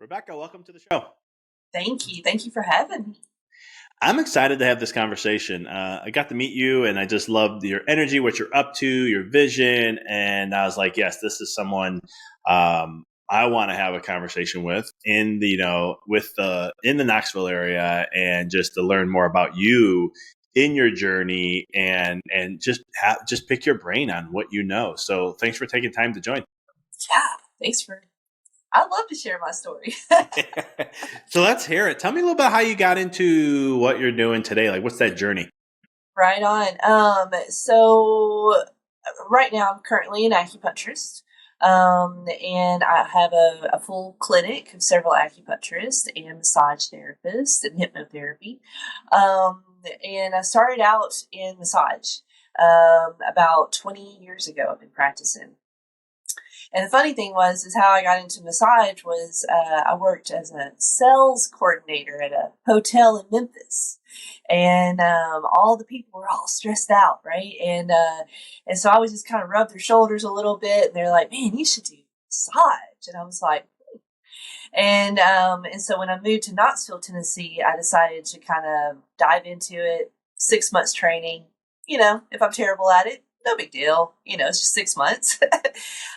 Rebekah, welcome to the show. Thank you. Thank you for having me. I'm excited to have this conversation. I got to meet you and I just loved your energy, what you're up to, your vision. And I was like, yes, this is someone I want to have a conversation with in the Knoxville area, and just to learn more about you in your journey, and just pick your brain on what you know. So thanks for taking time to join. Yeah, thanks for. I'd love to share my story. So let's hear it. Tell me a little bit how you got into what you're doing today. Like, what's that journey? Right on. So right now I'm currently an acupuncturist. And I have a full clinic of several acupuncturists and massage therapists and hypnotherapy. And I started out in massage about 20 years ago. I've been practicing. And the funny thing is how I got into massage was I worked as a sales coordinator at a hotel in Memphis, and all the people were all stressed out, right? And so I would just kind of rub their shoulders a little bit, and they're like, "Man, you should do massage," and I was like. And so when I moved to Knoxville, Tennessee, I decided to kind of dive into it. 6 months training. If I'm terrible at it, no big deal. It's just 6 months.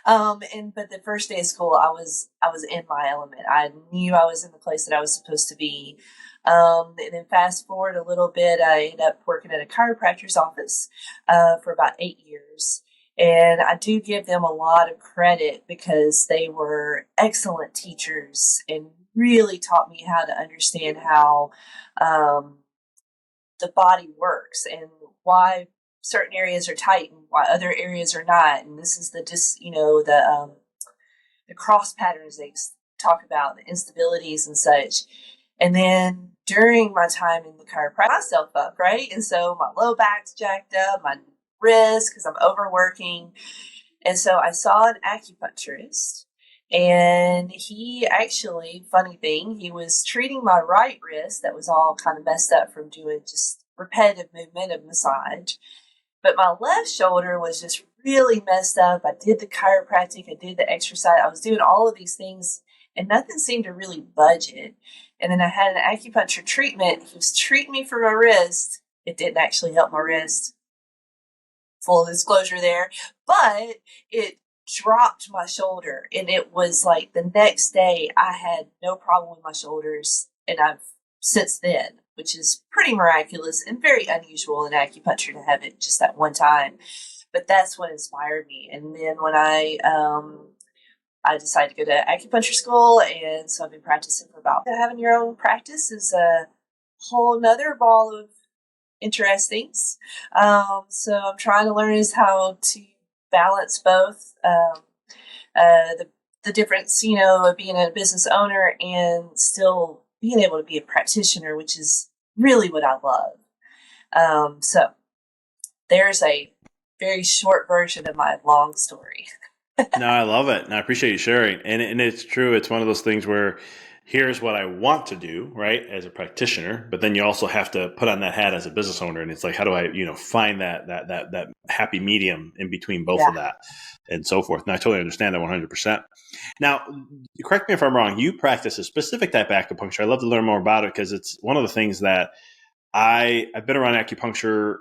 But the first day of school, I was in my element. I knew I was in the place that I was supposed to be. And then fast forward a little bit, I ended up working at a chiropractor's office for about 8 years. And I do give them a lot of credit because they were excellent teachers and really taught me how to understand how the body works and why certain areas are tight and why other areas are not. And this is the cross patterns they talk about, the instabilities and such. And then during my time in the chiropractic, myself up, right? And so my low back's jacked up, my wrist, because I'm overworking. And so I saw an acupuncturist, and he actually, funny thing, he was treating my right wrist that was all kind of messed up from doing just repetitive movement of massage. But my left shoulder was just really messed up. I did the chiropractic, I did the exercise, I was doing all of these things, and nothing seemed to really budge it. And then I had an acupuncture treatment. He was treating me for my wrist. It didn't actually help my wrist. Full disclosure there. But it dropped my shoulder. And it was like the next day I had no problem with my shoulders. And I've since then, which is pretty miraculous and very unusual in acupuncture to have it just that one time. But that's what inspired me. And then when I decided to go to acupuncture school, and so I've been practicing for about having your own practice is a whole nother ball of interestings. So I'm trying to learn is how to balance both the difference, of being a business owner and still being able to be a practitioner, which is really what I love. So there's a very short version of my long story. No, I love it. And I appreciate you sharing. And it's true. It's one of those things where here's what I want to do, right, as a practitioner, but then you also have to put on that hat as a business owner. And it's like, how do I, find that happy medium in between both of that and so forth. And I totally understand that 100%. Now, correct me if I'm wrong. You practice a specific type of acupuncture. I'd love to learn more about it because it's one of the things that I've been around acupuncture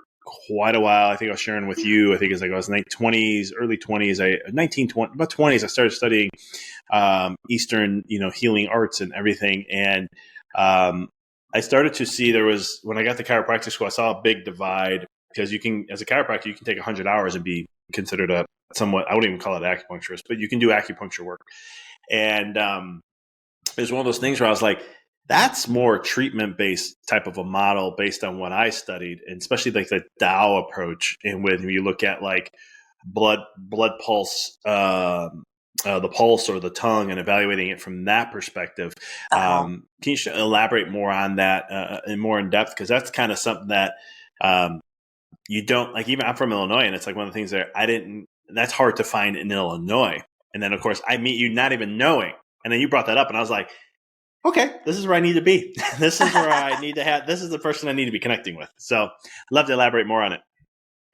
quite a while. I think I was sharing with you. I think it's like I was in the 20s, early 20s, about 20s. I started studying Eastern, healing arts and everything. And I started to see when I got to chiropractic school, I saw a big divide because as a chiropractor, you can take 100 hours and be considered a somewhat, I wouldn't even call it acupuncturist, but you can do acupuncture work. And it was one of those things where I was like, that's more treatment-based type of a model based on what I studied, and especially like the Tao approach. And when you look at like blood pulse, the pulse or the tongue, and evaluating it from that perspective, can you elaborate more on that and more in depth? Because that's kind of something that you don't like. Even I'm from Illinois, and it's like one of the things that that's hard to find in Illinois. And then of course I meet you not even knowing, and then you brought that up, and I was like, okay, this is where I need to be. This is where I need to this is the person I need to be connecting with. So I'd love to elaborate more on it.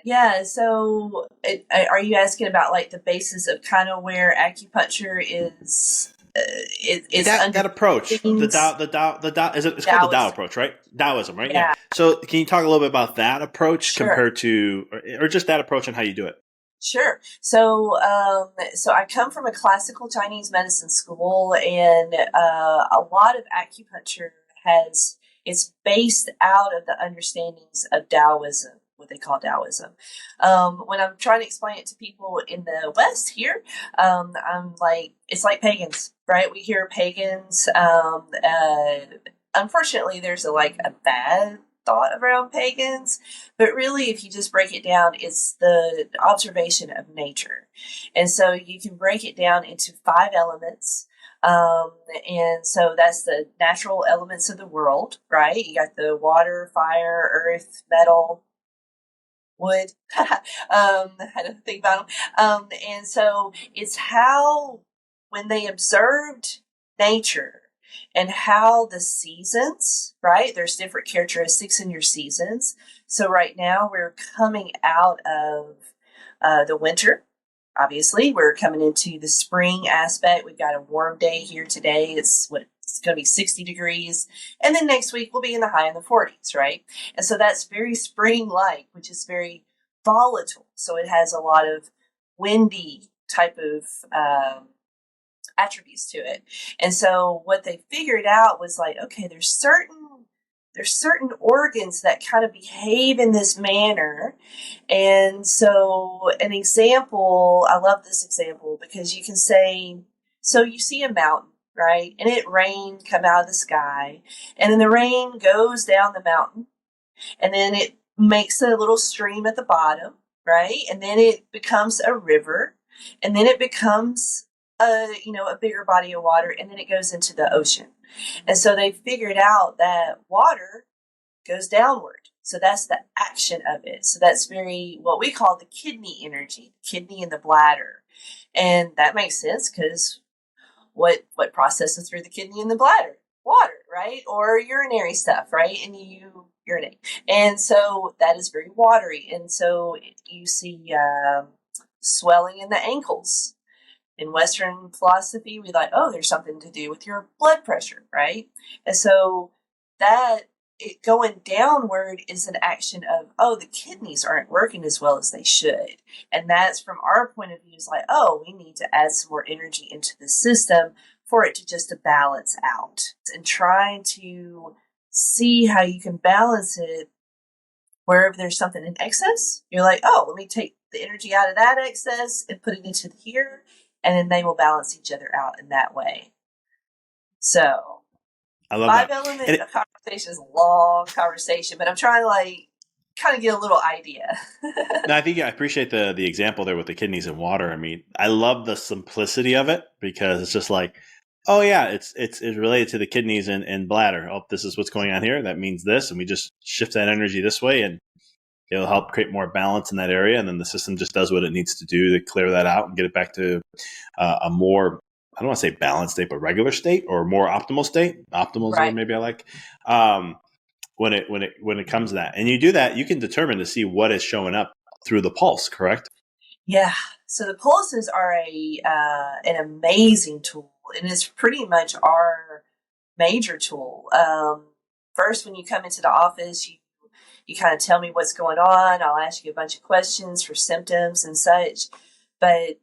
Yeah. So are you asking about like the basis of kind of where acupuncture is it's That under approach, things. the Tao, is it, it's called the Tao Taoist. approach, right? Taoism, right? Yeah. Yeah, So can you talk a little bit about that approach sure. compared to, or just that approach and how you do it? Sure. So I come from a classical Chinese medicine school, and a lot of acupuncture has it's based out of the understandings of Taoism, what they call Taoism. When I'm trying to explain it to people in the West here, I'm like, it's like pagans, right? We hear pagans. Unfortunately, there's a bad thought around pagans, but really, if you just break it down, it's the observation of nature. And so you can break it down into 5 elements. And so that's the natural elements of the world, right? You got the water, fire, earth, metal, wood. I had to think about them. And so it's how, when they observed nature and how the seasons, right? There's different characteristics in your seasons. So right now we're coming out of the winter. Obviously, we're coming into the spring aspect. We've got a warm day here today. It's going to be 60 degrees. And then next week we'll be in the high in the 40s, right? And so that's very spring like, which is very volatile. So it has a lot of windy type of attributes to it. And so what they figured out was like, okay, there's certain organs that kind of behave in this manner. And so an example, I love this example because you can say, so you see a mountain, right? And it rained come out of the sky, and then the rain goes down the mountain, and then it makes a little stream at the bottom, right? And then it becomes a river, and then it becomes a bigger body of water, and then it goes into the ocean. And so they figured out that water goes downward. So that's the action of it. So that's very what we call the kidney energy, the kidney and the bladder. And that makes sense because what processes through the kidney and the bladder? Water, right? Or urinary stuff, right? And you urinate. And so that is very watery. And so you see swelling in the ankles. In Western philosophy, we like, oh, there's something to do with your blood pressure, right? And so that it going downward is an action of, oh, the kidneys aren't working as well as they should. And that's from our point of view, is like, oh, we need to add some more energy into the system for it to just to balance out. And trying to see how you can balance it wherever there's something in excess, you're like, oh, let me take the energy out of that excess and put it into here, and then they will balance each other out in that way. So, I love five that. element conversation is a long conversation, but I'm trying to kind of get a little idea. No, I think I appreciate the example there with the kidneys and water. I mean, I love the simplicity of it because it's just like, oh yeah, it's related to the kidneys and bladder. Oh, this is what's going on here. That means this, and we just shift that energy this way, and it'll help create more balance in that area. And then the system just does what it needs to do to clear that out and get it back to a more, I don't want to say balanced state, but regular state or more optimal state. Optimal is the word Right. maybe I like. When it comes to that, and you do that, you can determine to see what is showing up through the pulse. Correct? Yeah. So the pulses are an amazing tool, and it's pretty much our major tool. First, when you come into the office, you kind of tell me what's going on. I'll ask you a bunch of questions for symptoms and such. But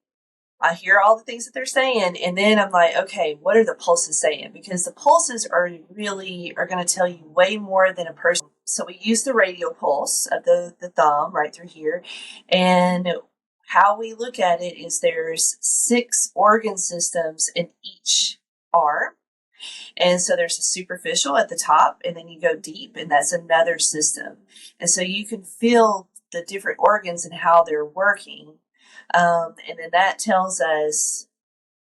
I hear all the things that they're saying, and then I'm like, okay, what are the pulses saying? Because the pulses are going to tell you way more than a person. So we use the radial pulse of the thumb right through here, and how we look at it is there's 6 organ systems in each arm. And so there's a superficial at the top, and then you go deep, and that's another system. And so you can feel the different organs and how they're working. And then that tells us,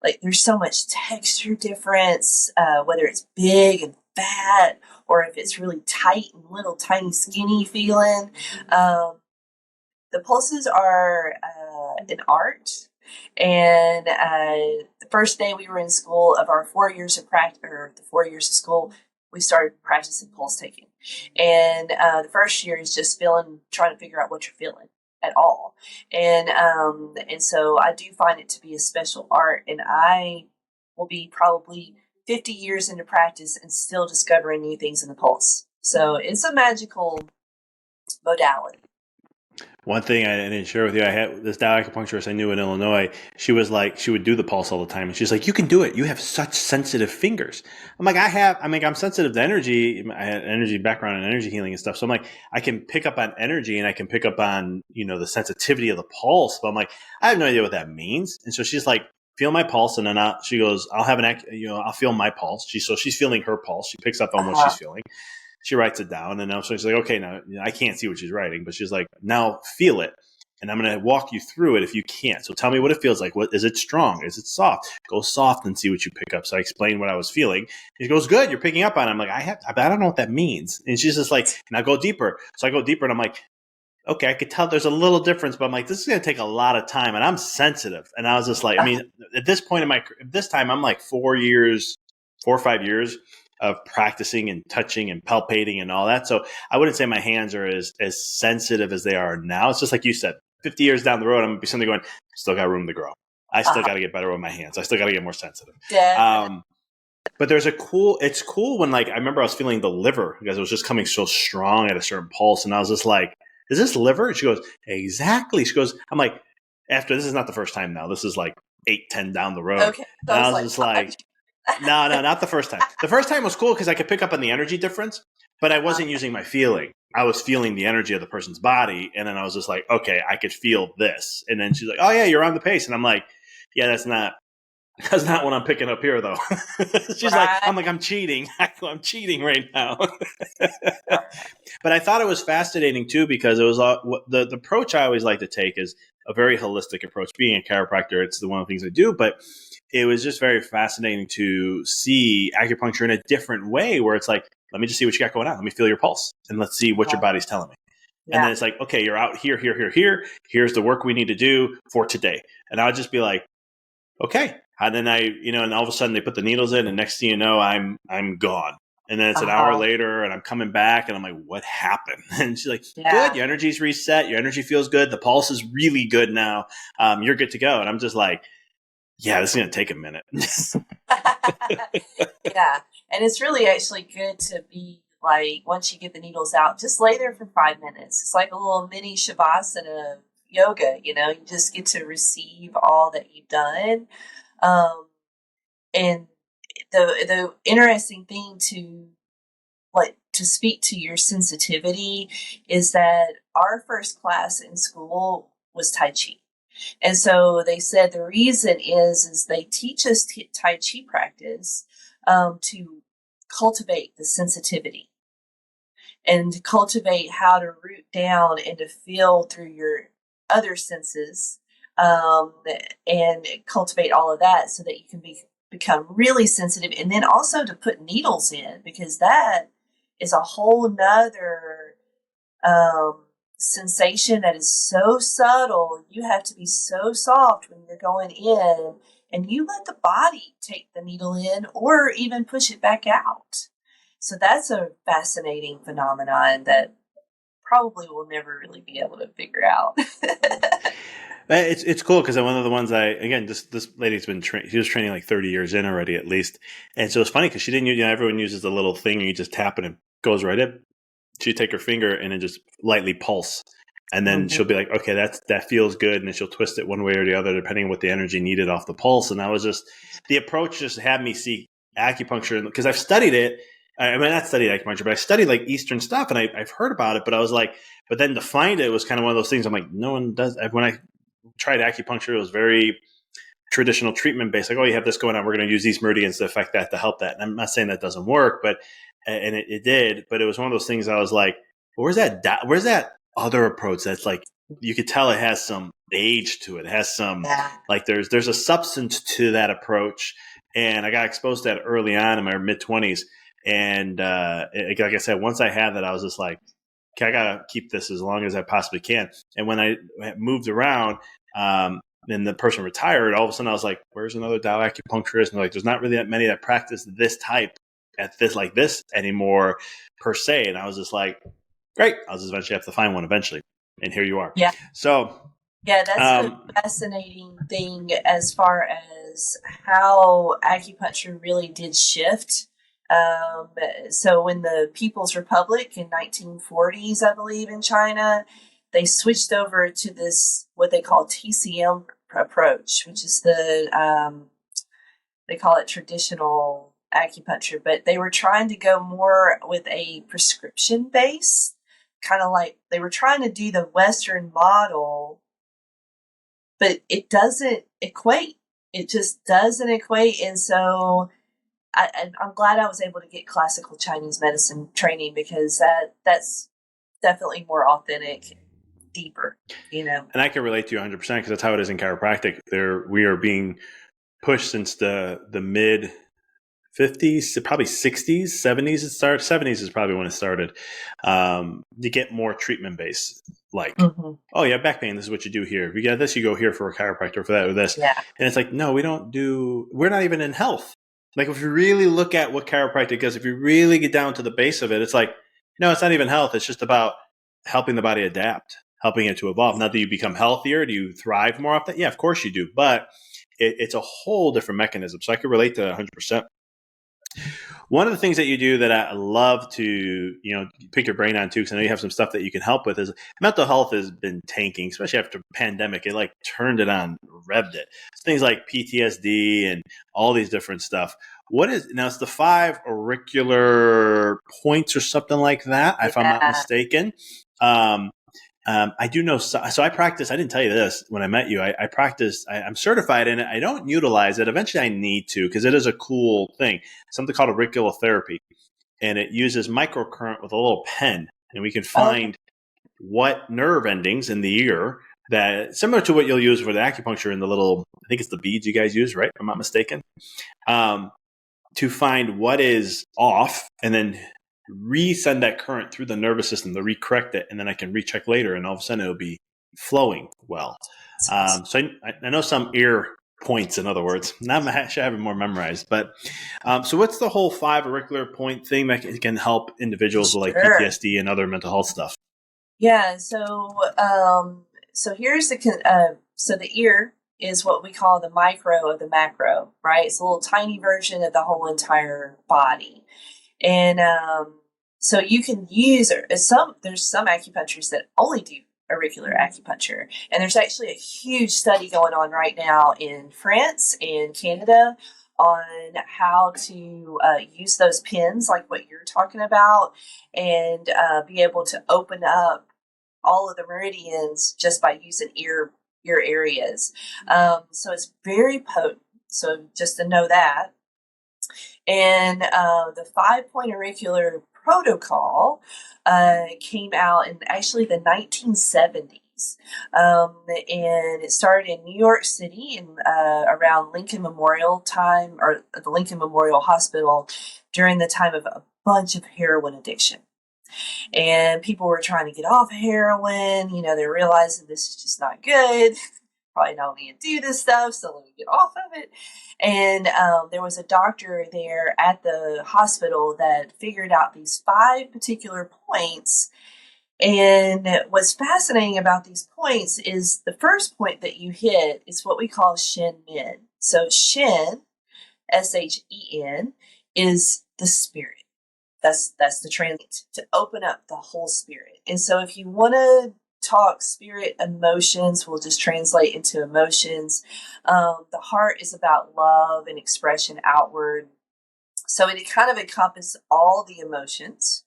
like, there's so much texture difference, whether it's big and fat or if it's really tight and little tiny skinny feeling. The pulses are an art. And the first day we were in school of our 4 years of practice, or the 4 years of school, we started practicing pulse taking. And the first year is just trying to figure out what you're feeling at all. And so I do find it to be a special art. And I will be probably 50 years into practice and still discovering new things in the pulse. So it's a magical modality. One thing I didn't share with you, I had this Tao acupuncturist I knew in Illinois. She was like, she would do the pulse all the time. And she's like, you can do it. You have such sensitive fingers. I'm like, I'm sensitive to energy. I had energy background in energy healing and stuff. So I'm like, I can pick up on energy and I can pick up on, the sensitivity of the pulse. But I'm like, I have no idea what that means. And so she's like, feel my pulse. And then she goes, I'll have I'll feel my pulse. So she's feeling her pulse. She picks up on what she's feeling. She writes it down, and now so she's like, okay, now I can't see what she's writing, but she's like, now feel it, and I'm going to walk you through it if you can't. So tell me what it feels like. What is it? Strong? Is it soft? Go soft and see what you pick up. So I explained what I was feeling. She goes, good, you're picking up on it. I'm like, I don't know what that means. And she's just like, now go deeper. So I go deeper, and I'm like, okay, I could tell there's a little difference, but I'm like, this is going to take a lot of time, and I'm sensitive. And I was just like, at this point this time, I'm like 4 or 5 years of practicing and touching and palpating and all that. So I wouldn't say my hands are as sensitive as they are now. It's just like you said, 50 years down the road, I'm going to be suddenly going, still got room to grow. I still got to get better with my hands. I still got to get more sensitive. Yeah. But it's cool when, like, I remember I was feeling the liver because it was just coming so strong at a certain pulse. And I was just like, is this liver? And she goes, exactly. She goes, I'm like, after this is not the first time now. This is like 8, 10 down the road. Okay. And I was just like, no, not the first time. The first time was cool because I could pick up on the energy difference, but I wasn't using my feeling. I was feeling the energy of the person's body. And then I was just like, okay, I could feel this. And then she's like, oh yeah, you're on the pace. And I'm like, yeah, that's not what I'm picking up here though. She's like, I'm cheating. I'm cheating right now. But I thought it was fascinating too, because it was the approach I always like to take is a very holistic approach. Being a chiropractor, it's one of the things I do, but it was just very fascinating to see acupuncture in a different way, where it's like, let me just see what you got going on. Let me feel your pulse and let's see what your body's telling me. Yeah. And then it's like, okay, you're out here, here, here, here. Here's the work we need to do for today. And I'll just be like, okay. And then and all of a sudden they put the needles in, and next thing you know, I'm gone. And then it's an hour later and I'm coming back and I'm like, what happened? And she's like, good, your energy's reset. Your energy feels good. The pulse is really good now. You're good to go. And I'm just like, yeah, this is going to take a minute. Yeah. And it's really actually good to be like, once you get the needles out, just lay there for 5 minutes. It's like a little mini Shavasana yoga, you just get to receive all that you've done. And the interesting thing to speak to your sensitivity is that our first class in school was Tai Chi. And so they said the reason is they teach us Tai Chi practice to cultivate the sensitivity and to cultivate how to root down and to feel through your other senses and cultivate all of that so that you can become really sensitive, and then also to put needles in, because that is a whole nother sensation that is so subtle. You have to be so soft when you're going in, and you let the body take the needle in or even push it back out. So that's a fascinating phenomenon that probably we'll never really be able to figure out. It's cool because one of the ones this lady's been she was training like 30 years in already at least. And so it's funny because she didn't use, everyone uses the little thing and you just tap it and it goes right in. She'd take her finger and then just lightly pulse. And then she'll be like, okay, that feels good. And then she'll twist it one way or the other, depending on what the energy needed off the pulse. And that was just, the approach just had me see acupuncture, because I've studied it. I mean, not studied acupuncture, but I studied like Eastern stuff and I've heard about it, but I was like, but then to find it was kind of one of those things. I'm like, no one does. When I tried acupuncture, it was very traditional treatment based. Like, oh, you have this going on, we're going to use these meridians to affect that, to help that. And I'm not saying that doesn't work, but, and it did, but it was one of those things I was like, where's that other approach that's like, you could tell it has some age to it. It has some, like there's a substance to that approach. And I got exposed to that early on in my mid-20s. And like I said, once I had that, I was just like, okay, I got to keep this as long as I possibly can. And when I moved around, and the person retired, all of a sudden I was like, where's another Tao acupuncturist? And like, there's not really that many that practice this type at this, like this anymore per se. And I was just like, great, I'll just eventually have to find one eventually. And here you are. Yeah. So, yeah, that's the fascinating thing as far as was how acupuncture really did shift. So when the People's Republic in 1940s, I believe, in China, they switched over to this, what they call TCM approach, which is they call it traditional acupuncture, but they were trying to go more with a prescription base, kind of like they were trying to do the Western model, but it doesn't equate. It just doesn't equate. And so I'm glad I was able to get classical Chinese medicine training, because that's definitely more authentic, deeper, you know. And I can relate to you 100% because that's how it is in chiropractic. We are being pushed since the mid 50s, probably 60s, 70s. It started. 70s is probably when it started. To get more treatment based, like, oh yeah, back pain. This is what you do here. If you get this, you go here for a chiropractor, for that or this. Yeah. And it's like, no, we don't do. We're not even in health. Like, if you really look at what chiropractic does, if you really get down to the base of it, it's like, no, it's not even health. It's just about helping the body adapt, helping it to evolve. Not that you become healthier. Do you thrive more often? Yeah, of course you do. But it's a whole different mechanism. So I can relate to 100%. One of the things that you do that I love to, pick your brain on too, because I know you have some stuff that you can help with, is mental health has been tanking, especially after the pandemic. It like turned it on, revved it. Things like PTSD and all these different stuff. It's the 5 auricular points or something like that, if I'm not mistaken. I do know, so I practice, I didn't tell you this when I met you, I practice, I'm certified in it. I don't utilize it. Eventually I need to, because it is a cool thing, something called auricular therapy. And it uses microcurrent with a little pen. And we can find what nerve endings in the ear that, similar to what you'll use for the acupuncture in the little, I think it's the beads you guys use, right? If I'm not mistaken. To find what is off and then resend that current through the nervous system to recorrect it, and then I can recheck later, and all of a sudden it'll be flowing well. So I know some ear points, in other words. Now I should have it more memorized. But so what's the whole 5 auricular point thing that can help individuals with like PTSD and other mental health stuff? Yeah. So here's so the ear is what we call the micro of the macro, right? It's a little tiny version of the whole entire body. And so you can use there's some acupuncturists that only do auricular acupuncture. And there's actually a huge study going on right now in France and Canada on how to use those pins, like what you're talking about, and be able to open up all of the meridians just by using ear areas. So it's very potent. So just to know that. And the 5-point auricular protocol came out in actually the 1970s. And it started in New York City in around Lincoln Memorial time, or the Lincoln Memorial Hospital, during the time of a bunch of heroin addiction. And people were trying to get off heroin. They're realizing this is just not good. Probably don't need to do this stuff, so let me get off of it. And there was a doctor there at the hospital that figured out these 5 particular points. And what's fascinating about these points is the first point that you hit is what we call Shen Min. So Shen, Shen, is the spirit. That's the translate, to open up the whole spirit. And so if you want to talk spirit emotions, we'll just translate into emotions. The heart is about love and expression outward. So it kind of encompasses all the emotions.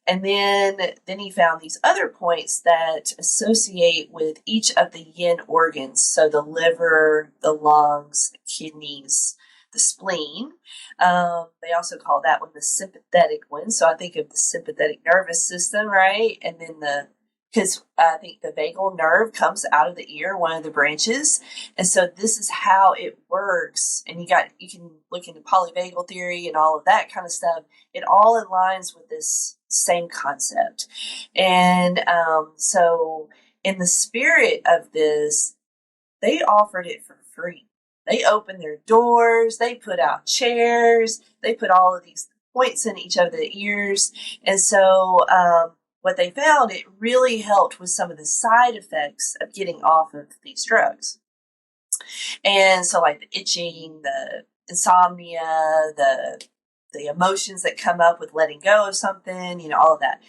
And then he found these other points that associate with each of the yin organs. So the liver, the lungs, the kidneys, the spleen. They also call that one the sympathetic one. So I think of the sympathetic nervous system, right? And then because I think the vagal nerve comes out of the ear, one of the branches. And so this is how it works. And you can look into polyvagal theory and all of that kind of stuff. It all aligns with this same concept. And so in the spirit of this, they offered it for free. They opened their doors, they put out chairs, they put all of these points in each of the ears. And so what they found, it really helped with some of the side effects of getting off of these drugs. And so like the itching, the insomnia, the emotions that come up with letting go of something, all of that.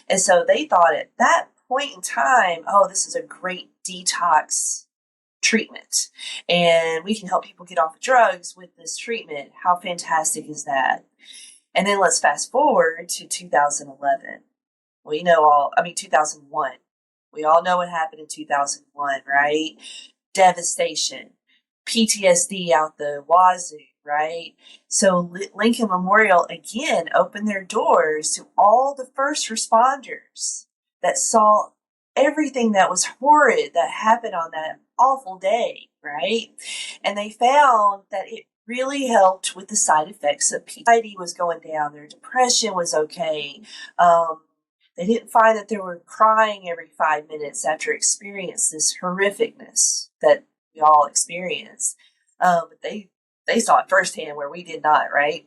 And so they thought at that point in time, oh, this is a great detox treatment. And we can help people get off of drugs with this treatment. How fantastic is that? And then let's fast forward to 2011. 2001. We all know what happened in 2001, right? Devastation, PTSD out the wazoo, right? So Lincoln Memorial again opened their doors to all the first responders that saw everything that was horrid that happened on that awful day, right? And they found that it really helped with the side effects. That anxiety was going down, their depression was okay. They didn't find that they were crying every 5 minutes after experiencing this horrificness that we all experience. But they saw it firsthand where we did not, right?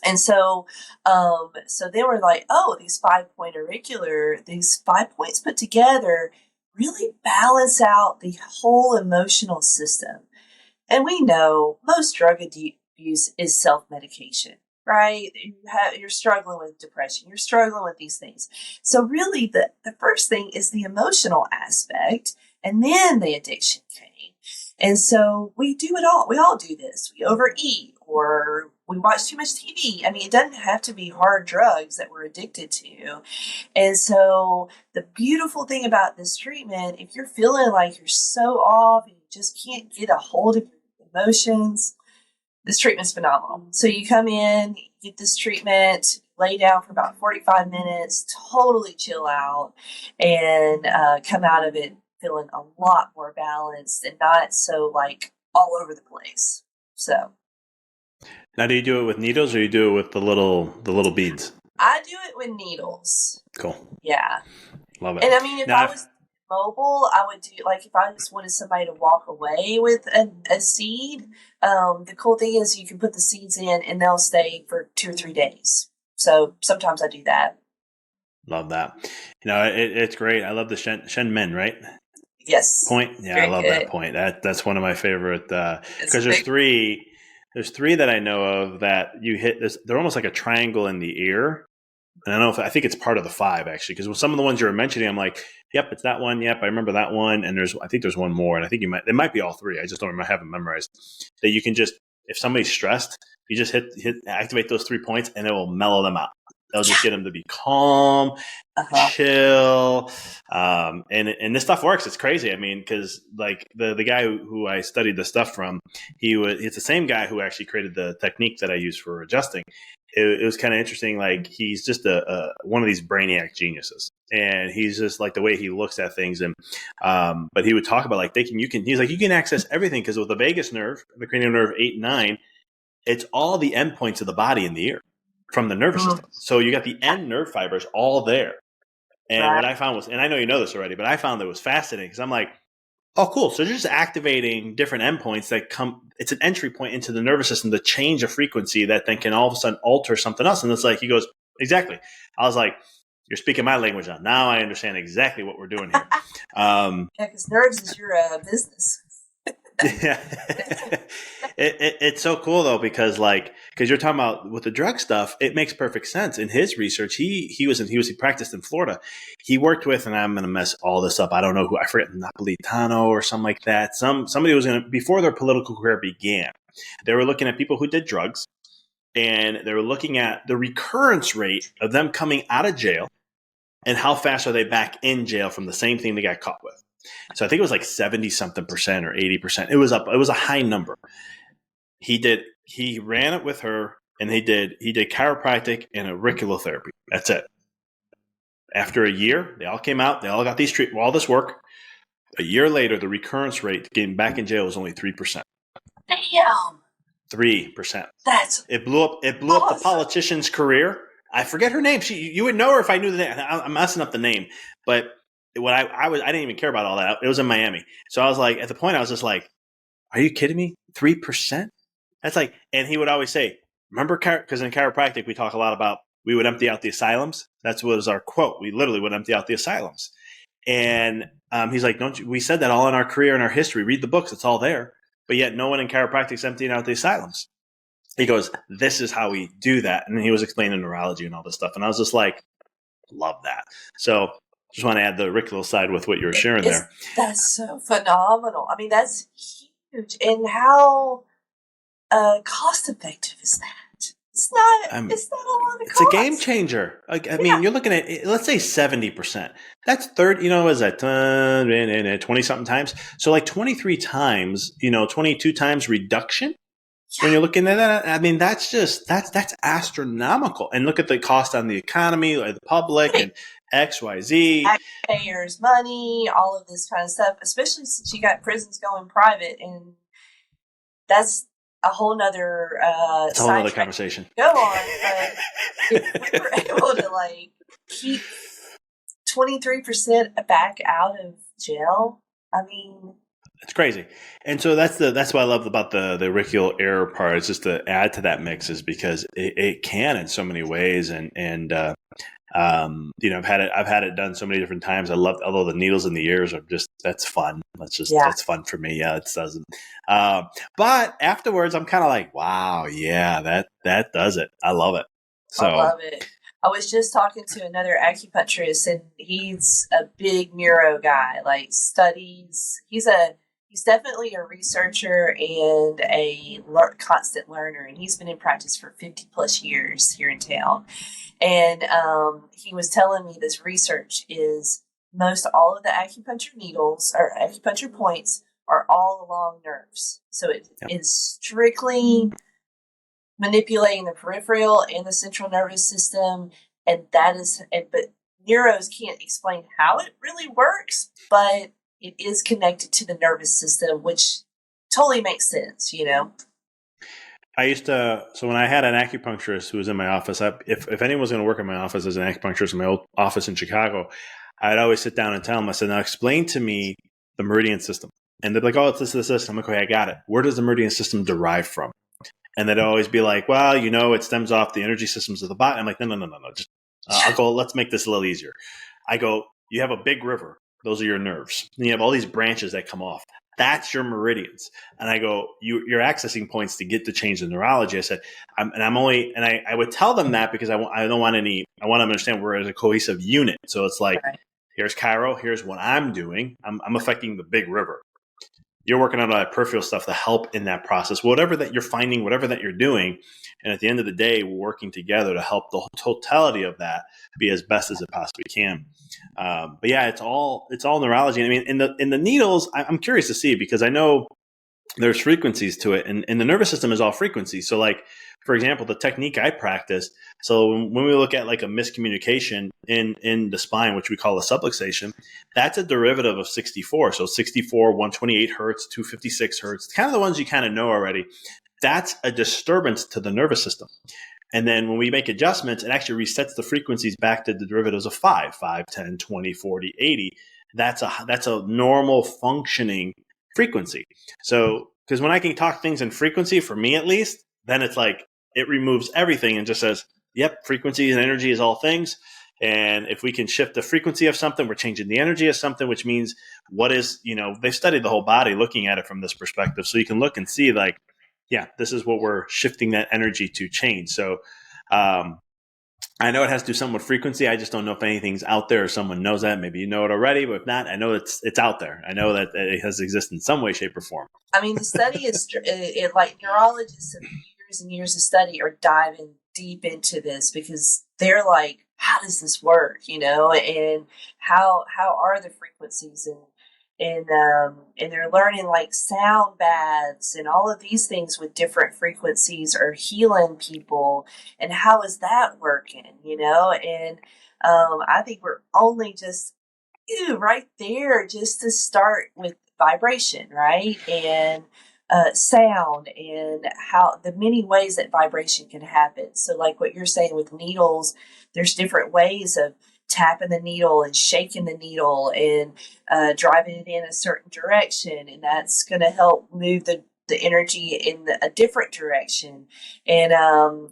And so they were like, oh, these 5-point auricular, these 5 points put together really balance out the whole emotional system. And we know most drug abuse is self-medication, right? You're struggling with depression. You're struggling with these things. So really the first thing is the emotional aspect, and then the addiction came. And so we do it all. We all do this. We overeat or we watch too much TV. I mean, it doesn't have to be hard drugs that we're addicted to. And so the beautiful thing about this treatment, if you're feeling like you're so off and you just can't get a hold of your emotions, this treatment's phenomenal. So you come in, get this treatment, lay down for about 45 minutes, totally chill out, and come out of it feeling a lot more balanced and not so like all over the place. So now, do you do it with needles or you do it with the little beads? I do it with needles. Cool. Yeah. Love it. And I mean, if I was mobile, I would do, like, if I just wanted somebody to walk away with a seed, the cool thing is you can put the seeds in and they'll stay for 2 or 3 days. So sometimes I do that. Love that. It's great. I love the Shen Men, right? Yes. Point. Yeah, I love that point. That's one of my favorite, because there's three that I know of that you hit this. They're almost like a triangle in the ear. And I think it's part of the 5 actually, because with some of the ones you were mentioning, I'm like, yep, it's that one. Yep, I remember that one. And I think there's one more, and I think it might be all 3. I just don't remember, I haven't memorized. That you can just, if somebody's stressed, you just activate those 3 points, and it will mellow them out. They'll just get them to be calm, chill, and this stuff works. It's crazy. I mean, because like the guy who I studied the stuff from, it's the same guy who actually created the technique that I use for adjusting. It was kind of interesting. Like, he's just one of these brainiac geniuses, and he's just like the way he looks at things. And but he would talk about like he's like, you can access everything, because with the vagus nerve, the cranial nerve 8 and 9, it's all the endpoints of the body in the ear from the nervous system. So you got the end nerve fibers all there. And what I found was, and I know you know this already, but I found that was fascinating, because I'm like, oh, cool. So they're just activating different endpoints that it's an entry point into the nervous system to change a frequency that then can all of a sudden alter something else. And it's like, he goes, exactly. I was like, you're speaking my language now. Now I understand exactly what we're doing here. Yeah, because nerves is your business. Yeah. It's so cool though, because you're talking about with the drug stuff, it makes perfect sense. In his research, he practiced in Florida. He worked with, and I'm going to mess all this up, I don't know who, I forget, Napolitano or something like that. Somebody was going to, before their political career began, they were looking at people who did drugs, and they were looking at the recurrence rate of them coming out of jail and how fast are they back in jail from the same thing they got caught with. So I think it was like 70 something percent or 80%. It was a high number. He ran it with her, and he did chiropractic and auricular therapy. That's it. After a year, they all came out, they all got these treatment, all this work. A year later, the recurrence rate getting back in jail was only 3%. Damn. 3%. It blew up the politician's career. I forget her name. You would know her if I knew the name. I'm messing up the name, but I didn't even care about all that. It was in Miami. So I was like, at the point, I was just like, are you kidding me? 3%? That's like, and he would always say, remember, because in chiropractic, we talk a lot about, we would empty out the asylums. That was our quote. We literally would empty out the asylums. And he's like, we said that all in our career and our history. Read the books. It's all there. but yet no one in chiropractic's emptying out the asylums. He goes, this is how we do that. And he was explaining neurology and all this stuff. And I was just like, love that. So just want to add the auricular side with what you were sharing there. That's so phenomenal. I mean, that's huge. And how cost effective is that? It's not a lot of cost. It's a game changer. I mean, you're looking at, let's say 70%. That's 30, is that 20 something times? So like 23 times, 22 times reduction. When you're looking at that, I mean, that's astronomical. And look at the cost on the economy, or the public, and X, Y, Z. Taxpayers' money, all of this kind of stuff, especially since you got prisons going private. And that's a whole nother it's a whole other conversation. Go on, but if we were able to like keep 23% back out of jail, I mean, it's crazy. And so that's what I love about the auricular error part. It's just to add to that mix, is because it can in so many ways, and I've had it done so many different times. I love, although the needles in the ears are just, that's fun. That's fun for me. Yeah, it doesn't. But afterwards, I'm kind of like, wow, yeah, that does it. I love it. So I love it. I was just talking to another acupuncturist, and he's a big neuro guy. Like studies, he's definitely a researcher and a constant learner, and he's been in practice for 50 plus years here in town. And he was telling me this research is most all of the acupuncture needles or acupuncture points are all along nerves. So it is strictly manipulating the peripheral and the central nervous system. And but neuros can't explain how it really works, but it is connected to the nervous system, which totally makes sense, I used to, so when I had an acupuncturist who was in my office, if anyone was going to work in my office as an acupuncturist in my old office in Chicago, I'd always sit down and tell them, I said, now explain to me the meridian system. And they'd be like, oh, it's this. I'm like, okay, I got it. Where does the meridian system derive from? And they'd always be like, well, it stems off the energy systems of the body. I'm like, no. Just, I'll go, let's make this a little easier. I go, you have a big river. Those are your nerves. And you have all these branches that come off. That's your meridians. And I go, you're accessing points to get to change the neurology. I said, I would tell them that because I want them to understand we're as a cohesive unit. So it's like, here's chiro, here's what I'm doing. I'm affecting the big river. You're working on all that peripheral stuff to help in that process, whatever that you're finding, whatever that you're doing. And at the end of the day, we're working together to help the totality of that be as best as it possibly can. But yeah, it's all neurology. I mean, in the needles, I'm curious to see, because I know there's frequencies to it, and the nervous system is all frequencies. So like, for example, the technique I practice. So when we look at like a miscommunication in the spine, which we call a subluxation, that's a derivative of 64. So 64, 128 hertz, 256 hertz, kind of the ones you kind of know already. That's a disturbance to the nervous system. And then when we make adjustments, it actually resets the frequencies back to the derivatives of 5, 10, 20, 40, 80. That's a normal functioning frequency. So, because when I can talk things in frequency, for me at least, then it's like it removes everything and just says, yep, frequency and energy is all things. And if we can shift the frequency of something, we're changing the energy of something, which means they've studied the whole body looking at it from this perspective. So you can look and see like, yeah, this is what we're shifting that energy to change. So I know it has to do something with frequency. I just don't know if anything's out there or someone knows that. Maybe you know it already, but if not, I know it's out there. I know that it has existed in some way, shape, or form. I mean, the study is like neurologists of years and years of study are diving deep into this because they're like, how does this work? And how are the frequencies and they're learning like sound baths and all of these things with different frequencies are healing people. And how is that working? And I think we're only just right there just to start with vibration, right? And sound and how the many ways that vibration can happen. So like what you're saying with needles, there's different ways of tapping the needle and shaking the needle and driving it in a certain direction. And that's going to help move the energy in a different direction. And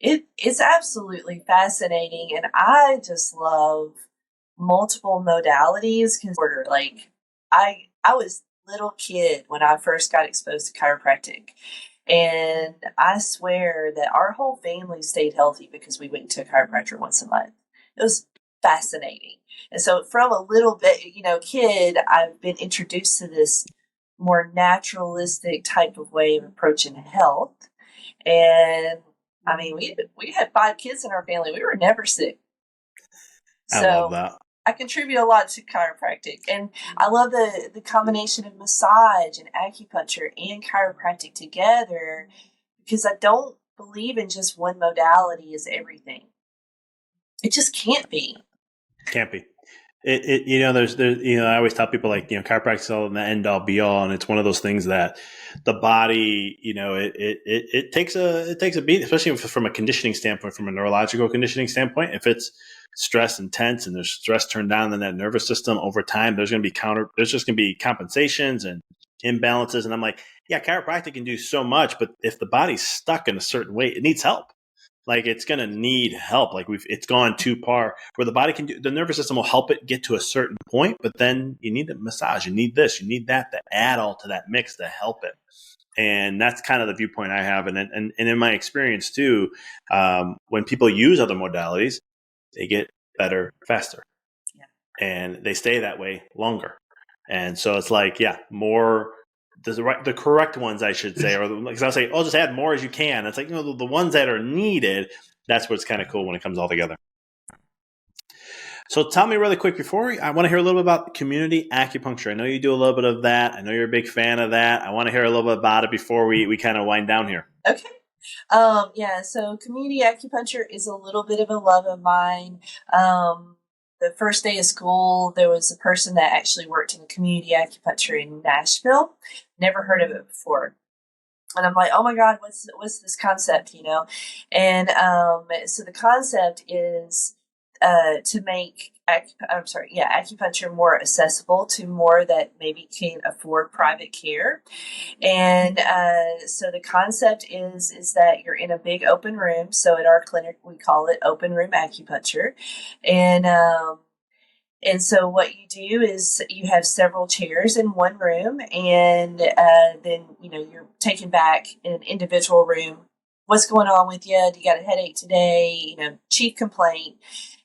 it's absolutely fascinating. And I just love multiple modalities. Like I was little kid when I first got exposed to chiropractic. And I swear that our whole family stayed healthy because we went to a chiropractor once a month. It was fascinating. And so from a little bit, kid, I've been introduced to this more naturalistic type of way of approaching health. And I mean, we had 5 kids in our family. We were never sick. I love So that. I contribute a lot to chiropractic, and I love the combination of massage and acupuncture and chiropractic together, because I don't believe in just one modality as everything. It just can't be. Can't be. There's I always tell people, like, chiropractic is all the end all be all, and it's one of those things that the body, it takes a beat, especially from a conditioning standpoint, from a neurological conditioning standpoint. If it's stress intense and there's stress turned down in that nervous system over time, there's just going to be compensations and imbalances. And I'm like, yeah, chiropractic can do so much, but if the body's stuck in a certain way, it needs help. Like, it's going to need help. Like, it's gone too far where the body the nervous system will help it get to a certain point, but then you need a massage, you need this, you need that to add all to that mix to help it. And that's kind of the viewpoint I have. And in my experience too, when people use other modalities, they get better faster. Yeah. And they stay that way longer. And so it's like, yeah, more the correct ones, I should say, or because I'll say, just add more as you can. It's like, the ones that are needed. That's what's kind of cool when it comes all together. So tell me really quick I want to hear a little bit about community acupuncture. I know you do a little bit of that. I know you're a big fan of that. I want to hear a little bit about it before we kind of wind down here. Okay. So community acupuncture is a little bit of a love of mine. The first day of school, there was a person that actually worked in community acupuncture in Nashville. Never heard of it before. And I'm like, oh my God, what's this concept, And so the concept is to make acupuncture more accessible to more that maybe can't afford private care. And so the concept is that you're in a big open room. So at our clinic, we call it open room acupuncture. And so what you do is you have several chairs in one room, and then, you're taken back in an individual room. What's going on with you? Do you got a headache today? Chief complaint.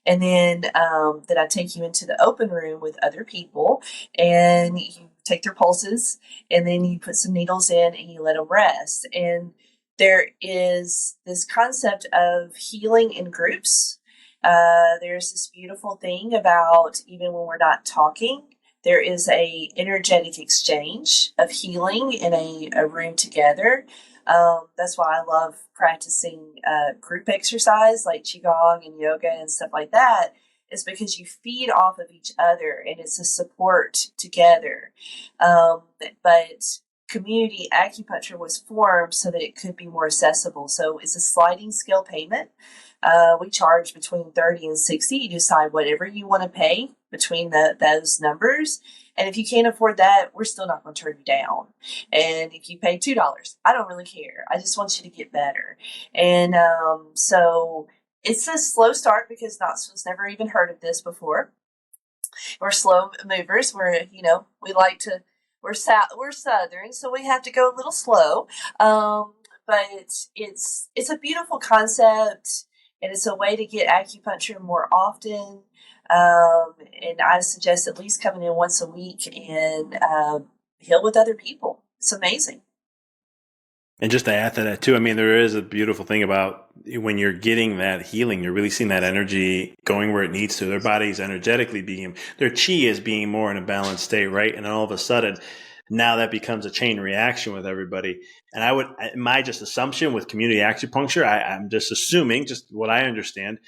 And then I take you into the open room with other people, and you take their pulses, and then you put some needles in and you let them rest. And there is this concept of healing in groups. There's this beautiful thing about, even when we're not talking, there is a energetic exchange of healing in a room together. That's why I love practicing group exercise like Qigong and yoga and stuff like that, is because you feed off of each other and it's a support together. But community acupuncture was formed so that it could be more accessible. So it's a sliding scale payment. We charge between 30 and 60. You decide whatever you want to pay between those numbers. And if you can't afford that, we're still not going to turn you down. And if you pay $2, I don't really care. I just want you to get better. And so it's a slow start because Knoxville's never even heard of this before. We're slow movers. We're Southern, so we have to go a little slow. But it's a beautiful concept, and it's a way to get acupuncture more often. And I suggest at least coming in once a week and heal with other people. It's amazing. And just to add to that too, I mean, there is a beautiful thing about when you're getting that healing, you're really seeing that energy going where it needs to. Their body's energetically their chi is being more in a balanced state, right? And all of a sudden, now that becomes a chain reaction with everybody. And my just assumption with community acupuncture, I'm just assuming, just what I understand,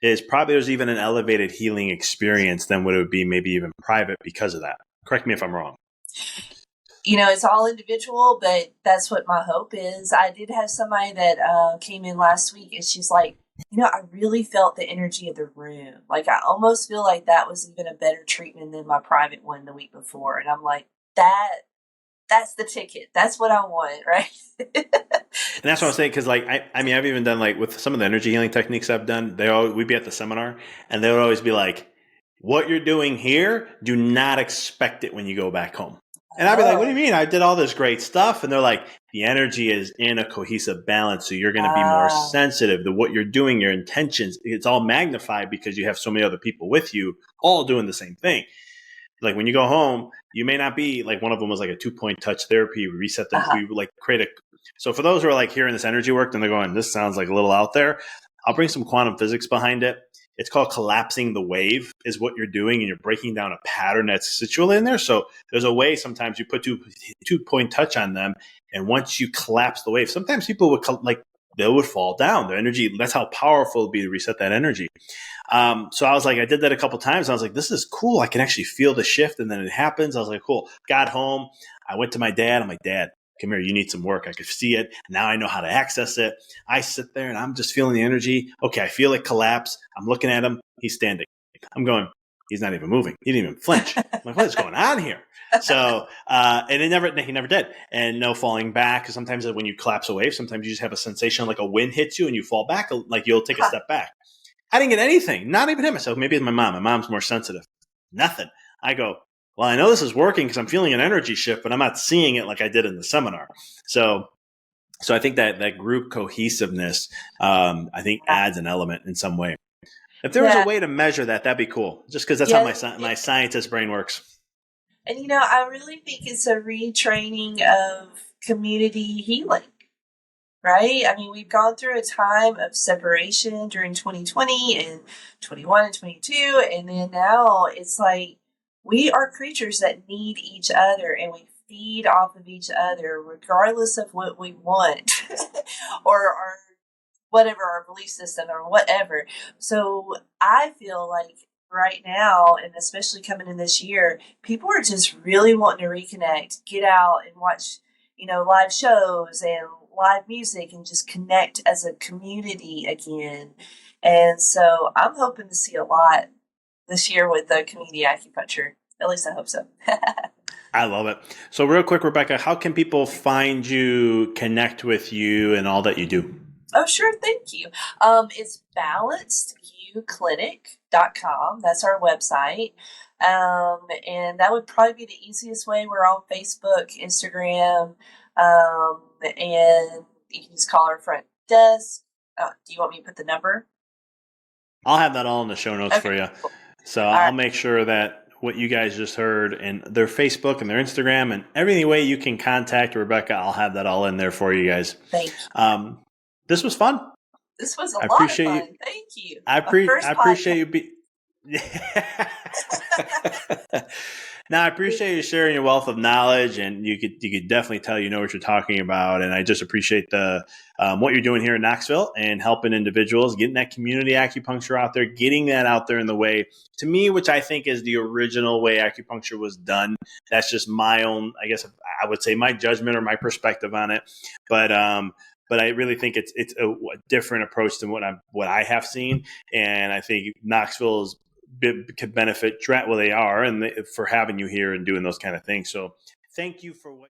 is probably there's even an elevated healing experience than what it would be maybe even private because of that. Correct me if I'm wrong. It's all individual, but that's what my hope is. I did have somebody that came in last week, and she's like, I really felt the energy of the room. Like, I almost feel like that was even a better treatment than my private one the week before. And I'm like, that's the ticket. That's what I want, right? And that's what I'm saying, because I've even done, like, with some of the energy healing techniques I've done, we'd be at the seminar, and they would always be like, what you're doing here, do not expect it when you go back home. And I'd be like, what do you Oh. mean? I did all this great stuff. And they're like, the energy is in a cohesive balance. So you're going to be more Ah. sensitive to what you're doing, your intentions. It's all magnified because you have so many other people with you all doing the same thing. Like when you go home, you may not be like one of them was like a 2-point touch therapy. We reset them. Uh-huh. We like create a. So for those who are like hearing this energy work, then they're going, this sounds like a little out there. I'll bring some quantum physics behind it. It's called collapsing the wave is what you're doing. And you're breaking down a pattern that's situal in there. So there's a way sometimes you put 2-point touch on them. And once you collapse the wave, sometimes people would like, they would fall down. Their energy, that's how powerful it would be to reset that energy. So I was like, I did that a couple times. I was like, this is cool. I can actually feel the shift. And then it happens. I was like, cool. Got home. I went to my dad. I'm like, Dad, come here. You need some work. I could see it. Now I know how to access it. I sit there and I'm just feeling the energy. Okay. I feel it collapse. I'm looking at him. He's standing. I'm going, he's not even moving. He didn't even flinch. I'm like, what is going on here? So, and he never did. And no falling back. Cause sometimes when you collapse a wave, sometimes you just have a sensation like a wind hits you and you fall back, like you'll take a step back. I didn't get anything, not even him. So maybe it's my mom. My mom's more sensitive. Nothing. I go, well, I know this is working because I'm feeling an energy shift, but I'm not seeing it like I did in the seminar. So I think that group cohesiveness, I think adds an element in some way. If there was a Yeah. way to measure that, that'd be cool. Just because that's how my scientist brain works. And I really think it's a retraining of community healing. Right? I mean, we've gone through a time of separation during 2020 and 21 and 22. And then now it's like we are creatures that need each other and we feed off of each other regardless of what we want or whatever our belief system or whatever. So I feel like right now, and especially coming in this year, people are just really wanting to reconnect, get out and watch, live shows and live music and just connect as a community again. And so I'm hoping to see a lot this year with the community acupuncture. At least I hope so. I love it. So real quick, Rebekah, how can people find you, connect with you, and all that you do? Oh, sure. Thank you. It's balanceduclinic.com. That's our website. And that would probably be the easiest way. We're on Facebook, Instagram, and you can just call our front desk. Do you want me to put the number? I'll have that all in the show notes for you. Cool. So All I'll right. make sure that what you guys just heard and their Facebook and their Instagram and every way you can contact Rebekah, I'll have that all in there for you guys. Thank you. This was fun. This was a I lot of appreciate fun. you. Thank you. I My first appreciate podcast. you. Now I appreciate you sharing your wealth of knowledge, and you could definitely tell you know what you're talking about. And I just appreciate the what you're doing here in Knoxville and helping individuals, getting that community acupuncture out there, getting that out there in the way to me, which I think is the original way acupuncture was done. That's just my own, I guess I would say, my judgment or my perspective on it, but I really think it's a different approach than what I have seen, and I think Knoxville could benefit. Well, they are, and for having you here and doing those kind of things. So, thank you for what.